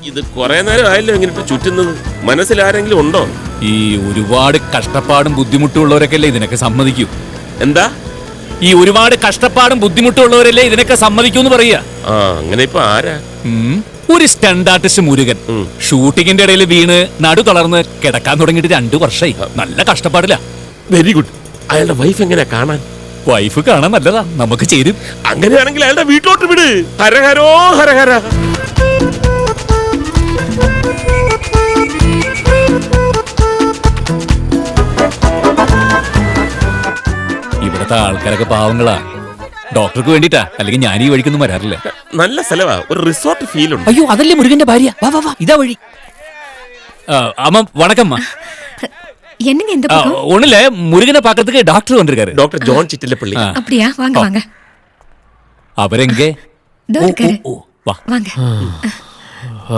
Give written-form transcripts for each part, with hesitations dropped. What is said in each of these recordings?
ഇത് കുറെ നേരം ആയല്ലോ ഇങ്ങനെ ചുറ്റുന്നത്. മനസ്സിൽ ആരെങ്കിലും ഉണ്ടോ? ഈ ഒരുപാട് കഷ്ടപ്പാടും ബുദ്ധിമുട്ടുള്ളവരൊക്കെ അല്ലേ ഇതിനൊക്കെ സമ്മതിക്കൂ? എന്താ ഈ ഒരുപാട് കഷ്ടപ്പാടും ബുദ്ധിമുട്ടുള്ളവരല്ലേ ഇതിനൊക്കെ സമ്മതിക്കൂന്ന് പറയാ? അങ്ങനെ ഇപ്പൊ ആരാ? ഒരു സ്റ്റണ്ട് ആർട്ടിസ്റ്റ് മുരുകൻ ഷൂട്ടിങ്ങിന്റെ ഇടയിൽ വീണ് നടു തളർന്ന് കിടക്കാൻ തുടങ്ങിയിട്ട് 2 വർഷമായി. നല്ല കഷ്ടപ്പാടില്ല. Very good. അയാളുടെ വൈഫ് എങ്ങനെയാ കാണാൻ? വൈഫ് കാണാൻ നല്ലതാ, നമുക്ക് ചേരും. അങ്ങനെയാണെങ്കിൽ അയാളുടെ വീട്ടിലോട്ട് വിട്. ഹരഹരോ ഹരഹര. ഇവിടത്തെ ആൾക്കാരൊക്കെ പാവങ്ങളാ. ഡോക്ടർക്ക് വേണ്ടിട്ടാ, അല്ലെങ്കിൽ ഞാൻ ഈ വഴിക്കൊന്നും വരാറില്ല. നല്ല സ്ഥലവാ, ഒരു റിസോർട്ട് ഫീൽ ഉണ്ട്. അയ്യോ, അതല്ലേ മുരുകന്റെ ഭാര്യ. വാ വാ വാ, ഇതാ വഴി. അമ്മ വണക്കമ്മ. என்னங்க இந்த பக்கம்? ஒண்ணுல முருகனை பாக்கிறதுக்கு டாக்டர் வந்திருக்காரு. Doctor John Chittilappilly. அப்படியா? வாங்க வாங்க. அவரெங்க? இருக்காரு. வா வாங்க.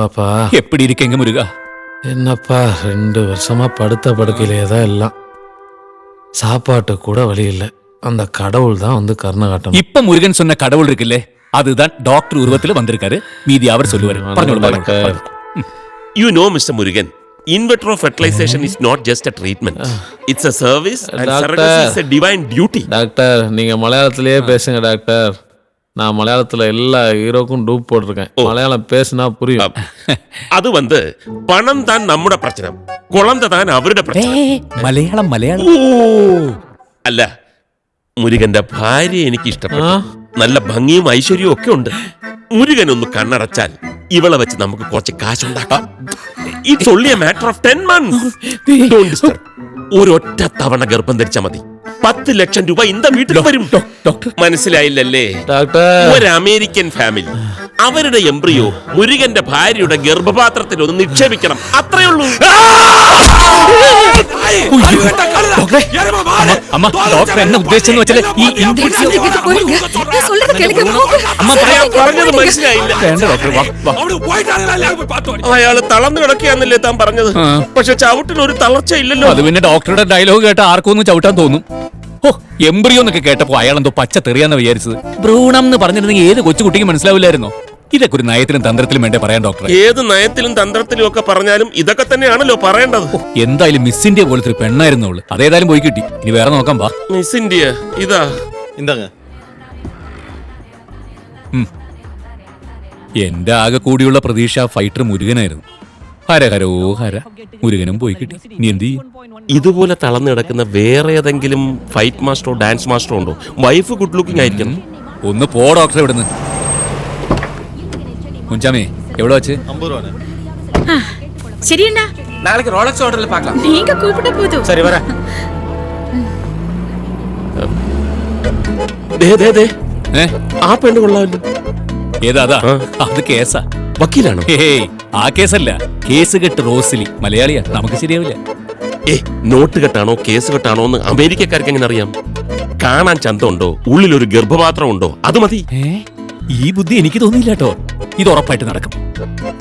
அப்பா எப்படி இருக்கீங்க முருகா? என்னப்பா 2 வருஷமா படுத்த படுக்கையிலே தான் எல்லாம். சாப்பாட்டு கூட வழி இல்லை. அந்த கடவுள் தான் வந்து கருணை காட்டணும். இப்ப முருகன் சொன்ன கடவுள் இருக்குல்ல, அதுதான் டாக்டர் உருவத்துல வந்திருக்காரு. மீதி அவர் சொல்லுவாரு. പറഞ്ഞോളൂ. You know Mr. Murugan, in vitro fertilization is not just a treatment. It's a service and surrogacy is a divine duty. Doctor நீங்க மலையாளத்திலேயே பேசுங்க டாக்டர். நான் மலையாளத்துல எல்லா ஹீரோக்கும் டூப் போட்டிருக்கேன். மலையாளம் பேசினா புரியும். அது வந்து பணம் தான் നമ്മുടെ പ്രശ്നം, കുളന്ത தான் അവരുടെ പ്രശ്നം. മലയാളം മലയാളം. അല്ല, മുരുകന്റെ ഭാര്യ എനിക്ക് ഇഷ്ടപ്പെട്ടു. നല്ല ഭംഗിയും ഐശ്വര്യവും ഒക്കെ ഉണ്ട്. മുരുകൻ ഒന്ന് കണ്ണടച്ചാൽ ഇവളെ വെച്ച് നമുക്ക് കുറച്ച് കാശുണ്ടാക്കാം. It's only a matter of 10 months. Don't disturb. ഒരൊറ്റ തവണ ഗർഭം ധരിച്ചാൽ മതി. 10 ലക്ഷം രൂപ ഇന്ത വീട്ടിൽ വരും. ഡോക്ടർ മനസ്സിലായില്ലല്ലേ? ഒരു അമേരിക്കൻ ഫാമിലി അവരുടെ എംബ്രിയോ മുരുകന്റെ ഭാര്യയുടെ ഗർഭപാത്രത്തിൽ ഒന്ന് നിക്ഷേപിക്കണം. അത്രേ ഉള്ളൂ. അമ്മ, ഡോക്ടർ എന്നെ ഉദ്ദേശിച്ചെന്ന് വെച്ചാൽ പറഞ്ഞത് മനസ്സിലായില്ല. അയാള് തളർന്നു കിടക്കുകയാന്നല്ലേ താൻ പറഞ്ഞത്? പക്ഷെ ചവിട്ടിന് ഒരു തളർച്ച ഇല്ലല്ലോ. അത് പിന്നെ ഡോക്ടറുടെ ഡയലോഗ് കേട്ട ആർക്കും ഒന്നും ചവിട്ടാൻ തോന്നും. ഓ, എംബ്രിയോ എന്നൊക്കെ കേട്ടപ്പോ അയാളെന്തോ പച്ച തെറിയാന്ന് വിചാരിച്ചത്. ഭ്രൂണം എന്ന് പറഞ്ഞിരുന്നെങ്കിൽ ഏത് കൊച്ചുകുട്ടിക്ക് മനസ്സിലാവില്ലായിരുന്നോ? ഇതൊക്കെ ഒരു നയത്തിലും തന്ത്രത്തിലും വേണ്ടേ പറയാൻ ഡോക്ടർ? ഏത് നയത്തിലും തന്ത്രത്തിലും ഒക്കെ പറഞ്ഞാലും ഇതൊക്കെ തന്നെയാണല്ലോ പറയേണ്ടത്. എന്തായാലും മിസ് ഇന്ത്യ പോലത്തെ ഒരു പെണ്ണായിരുന്നു അവള്. അതേതായാലും പോയി കിട്ടി. ഇനി വേറെ നോക്കാം. വാ. മിസ് ഇന്ത്യ ഇതാ. എന്റെ ആകെ കൂടിയുള്ള പ്രതീക്ഷ ഫൈറ്റർ മുരുകനായിരുന്നു. ഹരഹരോ ഹര, മുരുകനും പോയി കിട്ടി. ഇനി എന്ത് ചെയ്യും? ഇതുപോലെ തളർന്നു കിടക്കുന്ന വേറെ ഏതെങ്കിലും ഫൈറ്റ് മാസ്റ്ററോ ഡാൻസ് മാസ്റ്ററോ ഉണ്ടോ? വൈഫ് ഗുഡ് ലുക്കിംഗ് ആയിരിക്കണം. ഒന്ന് പോ ഡോക്ടറെ ഇവിടുന്ന്. മുൻചാമേ എവിടെ വെച്ച്? 50 ரூபாய். சரி அண்ணா, நாளைக்கு ரோலக்ஸ் ஹோட்டல்ல பார்க்கலாம். நீங்க கூப்பிட்ட போதும். சரி வர. ആ പെണ്ണ് കൊള്ളാമല്ലോ. ഏതാ? അത് കേസാ. വക്കീലാണോ? ആ കേസല്ല, കേസ് കെട്ട് റോസിലി. മലയാളിയാ, നമുക്ക് ശരിയാവില്ല. നോട്ട് കെട്ടാണോ കേസ് കെട്ടാണോ എന്ന് അമേരിക്കക്കാർക്ക് എങ്ങനെ അറിയാം? കാണാൻ ചന്തമുണ്ടോ, ഉള്ളിലൊരു ഗർഭപാത്രം ഉണ്ടോ, അത് മതി. ഈ ബുദ്ധി എനിക്ക് തോന്നിയില്ല കേട്ടോ. ഇത് ഉറപ്പായിട്ട് നടക്കും.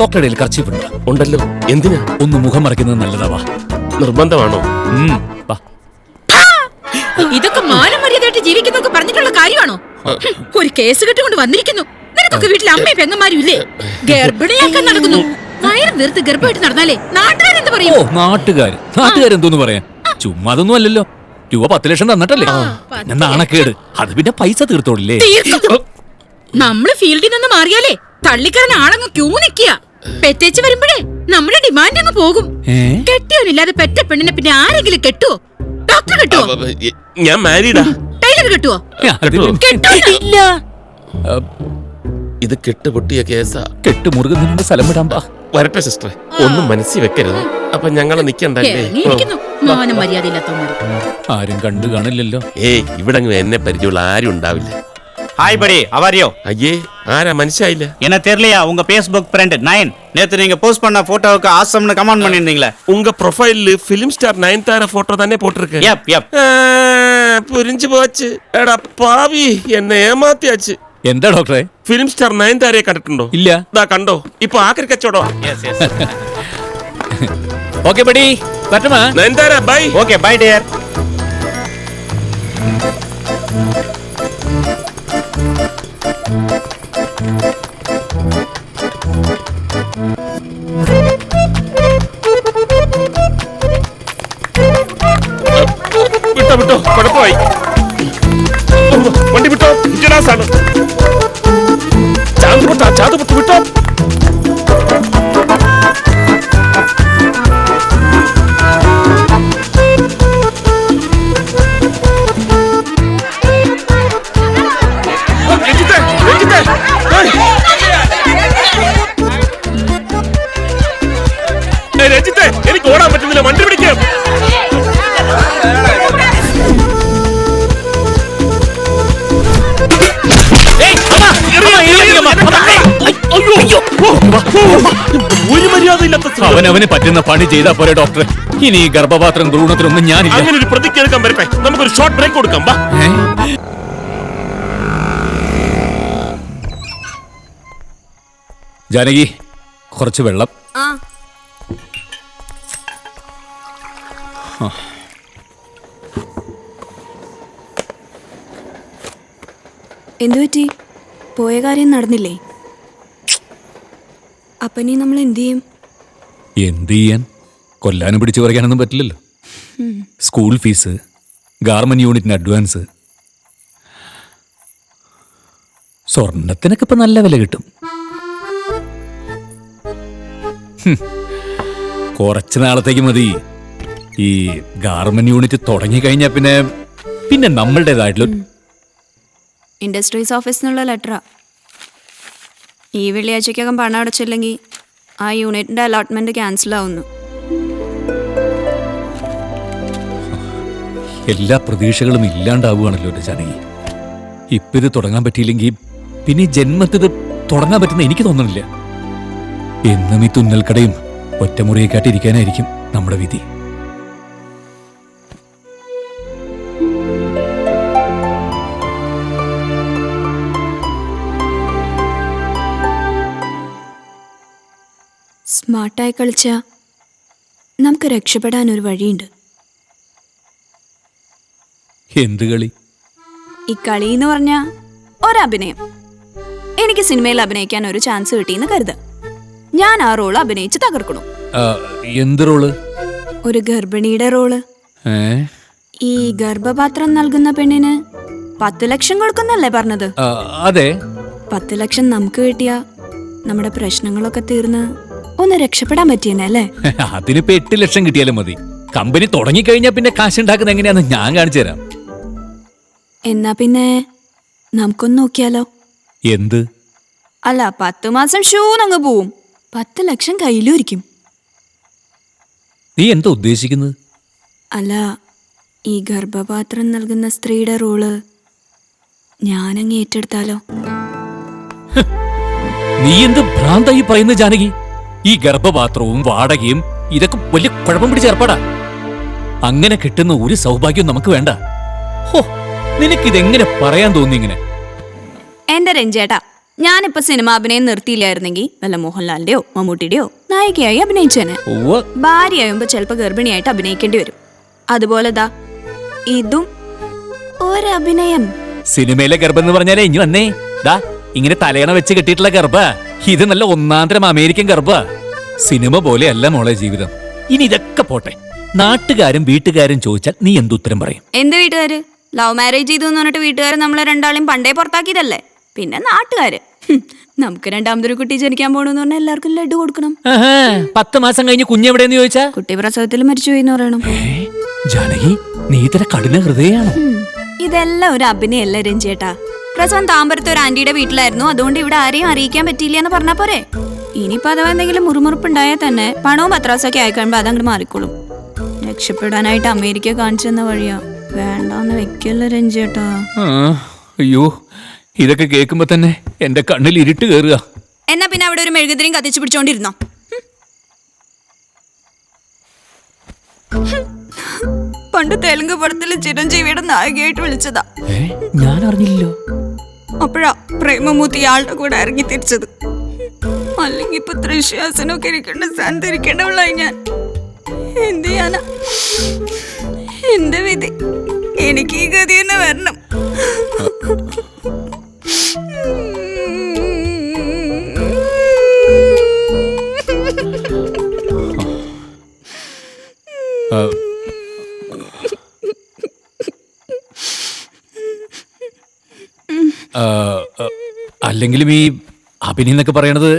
ഡോക്ടറുടെ കർച്ചീഫ് ഉണ്ടല്ലോ. എന്തിനാ? ഒന്ന് മുഖം മറയ്ക്കുന്നത് നല്ലതാവാ. നിർബന്ധമാണോ? ഇതൊക്കെ മാനം മര്യാദയായിട്ട് ജീവിക്കുന്നൊക്കെ പറഞ്ഞിട്ടുള്ള കാര്യമാണോ? ഒരു കേസ് കെട്ടുകൊണ്ട് വന്നിരിക്കുന്നു. നിനക്കൊക്കെ വീട്ടിൽ അമ്മയും പെങ്ങന്മാരും ഇല്ലേ? ഗർഭിണിയാക്കാൻ നടക്കുന്നു. വയറ് വീർത്ത് ഗർഭമായിട്ട് നടന്നാലേ നാട്ടുകാരെന്ത് പറയും? നാട്ടുകാരെന്തോന്ന് പറയാൻ? ചുമ്മാ അതൊന്നും അല്ലല്ലോ. രൂപ 10 ലക്ഷം തന്നിട്ടല്ലേ. നാണക്കേട്. അത് പിന്നെ പൈസ തീർത്തോളില്ലേ? നമ്മള് ഫീൽഡിൽ നിന്ന് മാറിയാലേ തള്ളിക്കറിന് ആളങ്ങ് ക്യൂ നിക്കുക. പെറ്റേച്ച് വരുമ്പോഴേ നമ്മുടെ ഡിമാൻഡ് അങ്ങ് പോകും. കെട്ടിയോനില്ലാതെ പെറ്റ പെണ്ണിനെ പിന്നെ ആരെങ്കിലും കെട്ടുവോ? ഡോക്ടർ കെട്ടുവോ? ഞാൻ മാരീഡാ. ടൈലർ കെട്ടുവോ? ഇല്ല. ഇത് കെട്ടുപൊട്ടിയ കേസാ. കെട്ട് മുറുകുന്നതിന്റെ സ്ഥലം വിടാൻ പാ. വരട്ടെ സിസ്റ്ററെ, ഒന്നും മനസ്സിൽ വെക്കരുത്. അപ്പൊ ഞങ്ങളെ നിക്കണ്ടല്ലേ? മാനം മര്യാദ ഇല്ലാത്തവന്മാര്. ആരും കണ്ടു കാണില്ലല്ലോ. ഇവിടെ എന്നെ പരിചയമുള്ള ആരും ഉണ്ടാവില്ല. ஹாய் படி, அவரியோ? ஐயே, ஆரா மனுஷாயில்ல. என்ன தெரியலையா? உங்க ஃபேஸ்புக் ஃப்ரெண்ட் 9 நேத்து நீங்க போஸ்ட் பண்ண போட்டோவுக்கு ஆசம்னு கமெண்ட் பண்ணிருந்தீங்களே. உங்க ப்ரொஃபைல்ல ஃபிலிம் ஸ்டார் நயன்தாரா போட்டோ தானே போட்டுருக்கு. யப். புரிஞ்சு போச்சு. എടാ പാവി, എന്നെ ഏമാത്തിയാச்சு. എന്താ ഡോക്ടറെ? ഫിലിം സ്റ്റാർ നയൻതാരയെ കണ്ടിട്ടുണ്ടോ? ഇല്ല. ദാ കണ്ടോ, ഇപ്പൊ ആക്രി കച്ചവടോ. ഓക്കേ ബഡി, പറ്റുമോ? Nayanthara bye. Okay bye dear. വിട്ടോ കുഴപ്പമായി. വണ്ടി വിട്ടോ, ഇൻഷുറൻസാണ്. ചാന്ത് വിട്ടോ. രഞ്ജിത്തെ, എനിക്ക് ഓടാൻ പറ്റുന്നില്ല, വണ്ടി പിടിക്കാം. ഒരു മര്യാദയില്ലാത്ത അവനവന് പറ്റുന്ന പണി ചെയ്താ പോരെ ഡോക്ടർ. ഇനി ഈ ഗർഭപാത്രം ഭ്രൂണത്തിനൊന്നും ഞാനില്ല. അങ്ങനെ ഒരു പ്രതിജ്ഞ എടുക്കാൻ വരട്ടെ, നമുക്കൊരു ഷോർട്ട് ബ്രേക്ക് കൊടുക്കാം. വാ. ജാനകി, കുറച്ച് വെള്ളം. എന്തുപറ്റി? പോയ കാര്യം നടന്നില്ലേ? അപ്പനി നമ്മൾ എന്ത് ചെയ്യും? എന്ത് ചെയ്യാൻ? കൊല്ലാനും പിടിച്ചു പറിക്കാനൊന്നും പറ്റില്ലല്ലോ. സ്കൂൾ ഫീസ്, ഗാർമെന്റ് യൂണിറ്റിന് അഡ്വാൻസ്, സ്വർണത്തിനൊക്കെ ഇപ്പൊ നല്ല വില കിട്ടും. കുറച്ച് നാളത്തേക്ക് മതി. ഈ ഗാർമെന്റ് യൂണിറ്റ് തുടങ്ങിക്കഴിഞ്ഞാൽ പിന്നെ നമ്മളുടേതായിട്ടുള്ള ഇൻഡസ്ട്രീസ് ഓഫീസിനുള്ള ലെറ്ററാ. ഈ വെള്ളിയാഴ്ചക്കകം പണം അടച്ചില്ലെങ്കിൽ ആ യൂണിറ്റിന്റെ അലോട്ട്മെന്റ് ക്യാൻസൽ ആവുന്നു. എല്ലാ പ്രതീക്ഷകളും ഇല്ലാണ്ടാവുകയാണല്ലോ ജാനകി. ഇപ്പൊ ഇത് തുടങ്ങാൻ പറ്റിയില്ലെങ്കിൽ പിന്നെ ജന്മത്തിൽ ഇത് തുടങ്ങാൻ പറ്റുന്ന എനിക്ക് തോന്നുന്നില്ല. എന്നും ഈ തുന്നൽക്കടയും ഒറ്റമുറിയെ കാട്ടിരിക്കാനായിരിക്കും നമ്മുടെ വിധി. സ്മാർട്ടായി കളിച്ച നമുക്ക് രക്ഷപ്പെടാൻ ഒരു വഴിയുണ്ട്. എന്ത് കളി? ഈ കളി എന്ന് പറഞ്ഞ ഒരഭിനയം. എനിക്ക് സിനിമയിൽ അഭിനയിക്കാൻ ഒരു ചാൻസ് കിട്ടിയെന്ന് കരുതാം. ഞാൻ ആ റോള് അഭിനയിച്ച് തകർക്കണു. എന്ത് റോള്? ഒരു ഗർഭിണിയുടെ റോള്. ഏ? ഈ ഗർഭപാത്രം നൽകുന്ന പെണ്ണിന് 10 ലക്ഷം കൊടുക്കുന്നല്ലേ പറഞ്ഞത്? അതെ. 10 ലക്ഷം നമുക്ക് കിട്ടിയ നമ്മുടെ പ്രശ്നങ്ങളൊക്കെ തീർന്ന് ഒന്ന് രക്ഷപ്പെടാൻ പറ്റിയെന്നല്ലേ? അതിനിപ്പോ 8 ലക്ഷം കിട്ടിയാലും മതി. കമ്പനി തുടങ്ങിക്കഴിഞ്ഞാൽ പിന്നെ കാശുണ്ടാക്കുന്നത് എങ്ങനെയാന്ന് ഞാൻ കാണിച്ചു തരാം. എന്നാ പിന്നെ നമുക്കൊന്ന് നോക്കിയാലോ? എന്ത്? അല്ല, 10 മാസം ഷൂന്നങ്ങ് പോവും, 10 ലക്ഷം കയ്യിലിരിക്കും. നീ എന്താ ഉദ്ദേശിക്കുന്നത്? അല്ല, ഈ ഗർഭപാത്രം നൽകുന്ന സ്ത്രീയുടെ റോള് ഞാനങ്ങ് ഏറ്റെടുത്താലോ? നീ എന്ത് ഭ്രാന്തായി പറയുന്നത് ജാനകി? ഈ ഗർഭപാത്രവും വാടകയും ഇതൊക്കെ വലിയ കുഴപ്പം പിടിച്ച് ഏർപ്പാടാ. അങ്ങനെ കിട്ടുന്ന ഒരു സൗഭാഗ്യവും നമുക്ക് വേണ്ട. ഹോ, നിനക്കിതെങ്ങനെ പറയാൻ തോന്നി ഇങ്ങനെ? എന്റെ രഞ്ജേട്ടാ, ഞാനിപ്പോ സിനിമ അഭിനയം നിർത്തിയില്ലായിരുന്നെങ്കിൽ വല്ല മോഹൻലാലിന്റെയോ മമ്മൂട്ടിയുടെയോ നായികയായി അഭിനയിച്ചേനെ. ഭാര്യയായുമ്പോ ചിലപ്പോ ഗർഭിണിയായിട്ട് അഭിനയിക്കേണ്ടി വരും. അതുപോലെ ഇതും ഒരഭിനയം. സിനിമയിലെ ഗർഭം എന്ന് പറഞ്ഞാലേ ഇനി വന്നേ ഇങ്ങനെ തലയണ വെച്ച് കെട്ടിയിട്ടുള്ള ഗർഭ. ഇത് നല്ല ഒന്നാന്തരം അമേരിക്കൻ ഗർഭ. സിനിമ പോലെയല്ല മോളെ ജീവിതം. ഇനി ഇതൊക്കെ പോട്ടെ, നാട്ടുകാരും വീട്ടുകാരും ചോദിച്ചാൽ നീ എന്തുത്തരം പറയും? എന്ത് വീട്ടുകാര്? ലവ് മാരേജ് ചെയ്തു എന്ന് പറഞ്ഞിട്ട് വീട്ടുകാര് നമ്മളെ രണ്ടാളെയും പണ്ടേ പുറത്താക്കിയതല്ലേ. പിന്നെ നാട്ടുകാര് നമുക്ക് രണ്ടാമതൊരു കുട്ടി ജനിക്കാൻ പോണെന്ന് പറഞ്ഞാൽ എല്ലാവർക്കും ലഡു കൊടുക്കണം. 10 മാസം കഴിഞ്ഞ് കുഞ്ഞെവിടെയെന്ന് ചോദിച്ചാ കുട്ടി പ്രസവത്തിൽ മരിച്ചുപോയി എന്ന് പറയണം. ജാനകി, നീ ഇത്ര കഠിന ഹൃദയാണ്. ഇതെല്ലാം ഒരു അഭിനയല്ലേ രഞ്ജേട്ടാ? പ്രസവം താമ്പരത്തെ ഒരു ആന്റിയുടെ വീട്ടിലായിരുന്നു, അതുകൊണ്ട് ഇവിടെ ആരെയും അറിയിക്കാൻ പറ്റിയില്ല എന്ന് പറഞ്ഞാ പോരെ. ഇനിയിപ്പോ അഥവാ എന്തെങ്കിലും മുറിമുറുപ്പുണ്ടായാൽ തന്നെ പണവും പത്രാസൊക്കെ ആയിക്കഴിയുമ്പോ അതങ്ങോട്ട് മാറിക്കോളും. രക്ഷപ്പെടാനായിട്ട് അമേരിക്ക കാണിച്ചെന്ന വഴിയാ. വേണ്ടാന്ന് വെക്കല്ലേ രഞ്ജേട്ടാ. അയ്യോ, ഇതൊക്കെ കേൾക്കുമ്പോ തന്നെ എന്റെ കണ്ണിൽ ഇരുട്ട് കയറുക. എന്നാ പിന്നെ അവിടെ ഒരു മെഴുകുതിരിയും കത്തിച്ചു പിടിച്ചോണ്ടിരുന്നോ? പണ്ട് തെലുങ്ക് പടത്തില് ചിരഞ്ജീവിയുടെ നായികയായിട്ട് വിളിച്ചതാ. ഞാൻ അറിഞ്ഞില്ലല്ലോ. അപ്പോഴാ പ്രേമമൂർത്തി ആളുടെ കൂടെ ഇറങ്ങി തിരിച്ചത്. അല്ലെങ്കിൽ ഇപ്പൊ തൃശ്ശാസനൊക്കെ ഇരിക്കേണ്ട സ്ഥാനത്ത് ഇരിക്കേണ്ടവളായി ഞാൻ. എന്ത് ചെയ്യാനാ? എന്റെ വിധി, എനിക്ക് ഈ ഗതി തന്നെ വരണം. അല്ലെങ്കിലും ഈ അഭിനയം എന്നൊക്കെ പറയണത്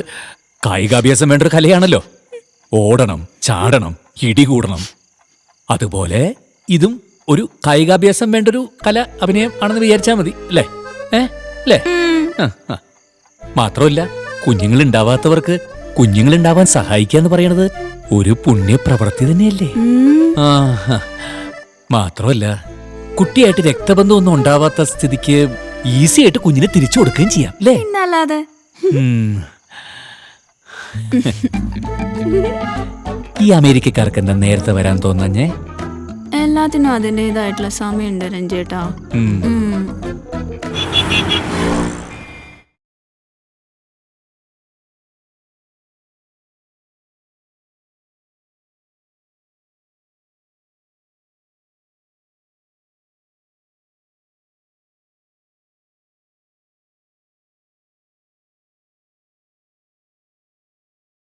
കായികാഭ്യാസം വേണ്ട ഒരു കലയാണല്ലോ. ഓടണം, ചാടണം, ഇടികൂടണം. അതുപോലെ ഇതും ഒരു കായികാഭ്യാസം വേണ്ട ഒരു കല, അഭിനയം ആണെന്ന് വിചാരിച്ചാൽ മതി അല്ലേ? അല്ലേ? മാത്രമല്ല, കുഞ്ഞുങ്ങളുണ്ടാവാത്തവർക്ക് കുഞ്ഞുങ്ങളുണ്ടാവാൻ സഹായിക്കുക എന്ന് പറയണത് ഒരു പുണ്യപ്രവൃത്തി തന്നെയല്ലേ? മാത്രമല്ല, കുട്ടിയായിട്ട് രക്തബന്ധം ഒന്നും ഉണ്ടാവാത്ത സ്ഥിതിക്ക് ഈസി ആയിട്ട് കുഞ്ഞിനെ തിരിച്ചു കൊടുക്കുകയും ചെയ്യാം അല്ലേ? പിന്നല്ലാതെ. ഈ അമേരിക്കക്കാർക്ക് എന്താ നേരത്തെ വരാൻ തോന്നഞ്ഞേ? എല്ലാത്തിനും അതിൻ്റെതായിട്ടുള്ള സമയമുണ്ട് രഞ്ജേട്ടാ.